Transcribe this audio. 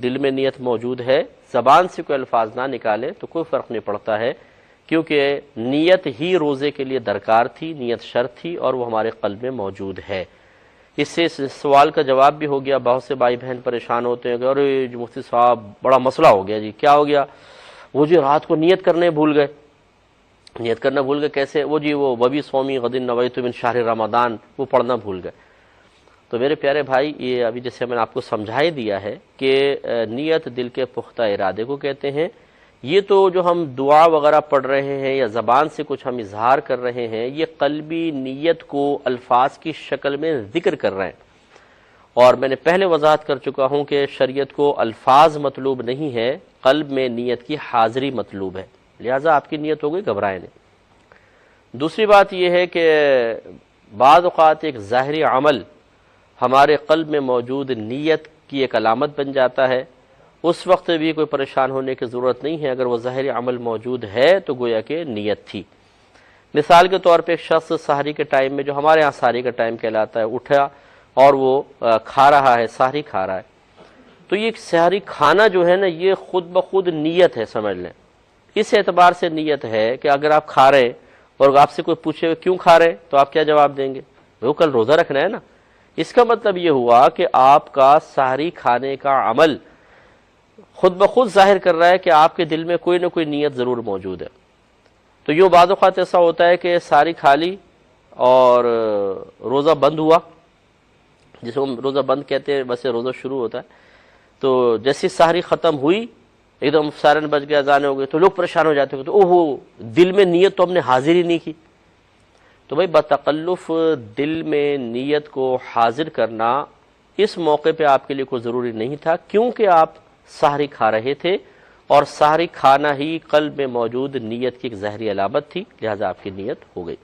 دل میں نیت موجود ہے، زبان سے کوئی الفاظ نہ نکالے تو کوئی فرق نہیں پڑتا ہے، کیونکہ نیت ہی روزے کے لیے درکار تھی، نیت شرط تھی اور وہ ہمارے قلب میں موجود ہے۔ اس سے اس سوال کا جواب بھی ہو گیا۔ بہت سے بھائی بہن پریشان ہوتے ہیں کہ ارے مفتی صاحب بڑا مسئلہ ہو گیا جی، کیا ہو گیا؟ وہ جی رات کو نیت کرنے بھول گئے۔ نیت کرنا بھول گئے کیسے؟ وہ جی وہ وبی سومی غد نویت من شہر رمضان وہ پڑھنا بھول گئے۔ تو میرے پیارے بھائی، یہ ابھی جیسے میں نے آپ کو سمجھا ہی دیا ہے کہ نیت دل کے پختہ ارادے کو کہتے ہیں۔ یہ تو جو ہم دعا وغیرہ پڑھ رہے ہیں یا زبان سے کچھ ہم اظہار کر رہے ہیں، یہ قلبی نیت کو الفاظ کی شکل میں ذکر کر رہے ہیں۔ اور میں نے پہلے وضاحت کر چکا ہوں کہ شریعت کو الفاظ مطلوب نہیں ہے، قلب میں نیت کی حاضری مطلوب ہے، لہٰذا آپ کی نیت ہو گئی، گھبرائیں نہیں۔ دوسری بات یہ ہے کہ بعض اوقات ایک ظاہری عمل ہمارے قلب میں موجود نیت کی ایک علامت بن جاتا ہے، اس وقت بھی کوئی پریشان ہونے کی ضرورت نہیں ہے۔ اگر وہ ظاہری عمل موجود ہے تو گویا کہ نیت تھی۔ مثال کے طور پہ ایک شخص سحری کے ٹائم میں، جو ہمارے ہاں سحری کا ٹائم کہلاتا ہے، اٹھا اور وہ کھا رہا ہے، سحری کھا رہا ہے، تو یہ سحری کھانا جو ہے نا، یہ خود بخود نیت ہے، سمجھ لیں۔ اس اعتبار سے نیت ہے کہ اگر آپ کھا رہے ہیں اور آپ سے کوئی پوچھے کیوں کھا رہے ہیں تو آپ کیا جواب دیں گے؟ وہ کل روزہ رکھنا ہے نا۔ اس کا مطلب یہ ہوا کہ آپ کا سحری کھانے کا عمل خود بخود ظاہر کر رہا ہے کہ آپ کے دل میں کوئی نہ کوئی نیت ضرور موجود ہے۔ تو یہ بعض اوقات ایسا ہوتا ہے کہ سحری کھا لی اور روزہ بند ہوا، جسے ہم روزہ بند کہتے ہیں، ویسے روزہ شروع ہوتا ہے۔ تو جیسی سحری ختم ہوئی، ایک دم سارن بج گیا، اذان ہو گئی، تو لوگ پریشان ہو جاتے ہیں کہ اوہو دل میں نیت تو ہم نے حاضر ہی نہیں کی۔ تو بھائی بتکلف دل میں نیت کو حاضر کرنا اس موقع پہ آپ کے لیے کوئی ضروری نہیں تھا، کیونکہ آپ سحری کھا رہے تھے اور سحری کھانا ہی قلب میں موجود نیت کی ایک ظاہری علامت تھی، لہذا آپ کی نیت ہو گئی۔